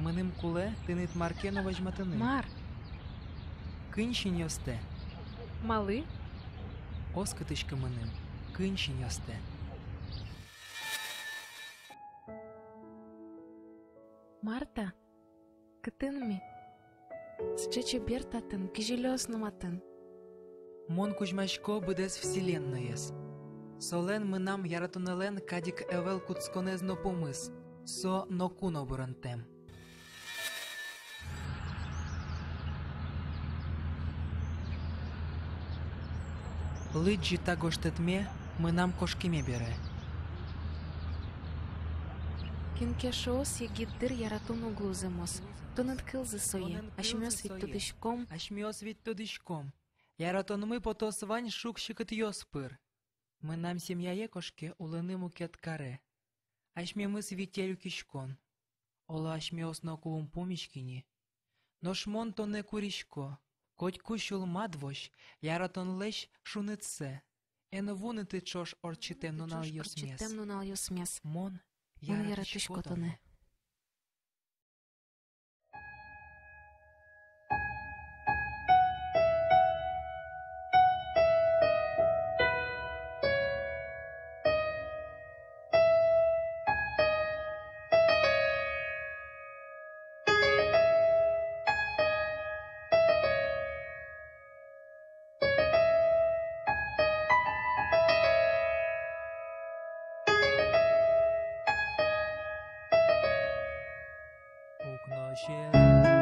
Меним куле тинит Маркенова жматини. Мар, Кинщин йосте. мали? Оскитишки меним. Кинщин йосте. Марта, кытын ми. Счече бертатын, кижелёснуматын. Мон кузьмачко бидес вселенноєс. Солен минам яратонелен кадік евел куцконезно помис. Со нокуно бурантем. Лиджі та гоштетме минам кошкиме бере. Кінкешоос єгіддир яратуну глуземос. Тонет килзи соє, ашмёс відтудишком. Ашміос від тодишком. Яратонми потос вань шукшикет йоспир. Минам сім'яє кошке улениму кеткаре. Ашмімис вітєлю кішкон. Ола ашміос на кулум помічкіні. Ношмон то не курішко. Коть кущул мадвощ, яратон лещ шунице. Еновунити чош орчитемно на йосмєс. Темно на йосмєс. Мон Мон яратишко яратишкотоне. Укноші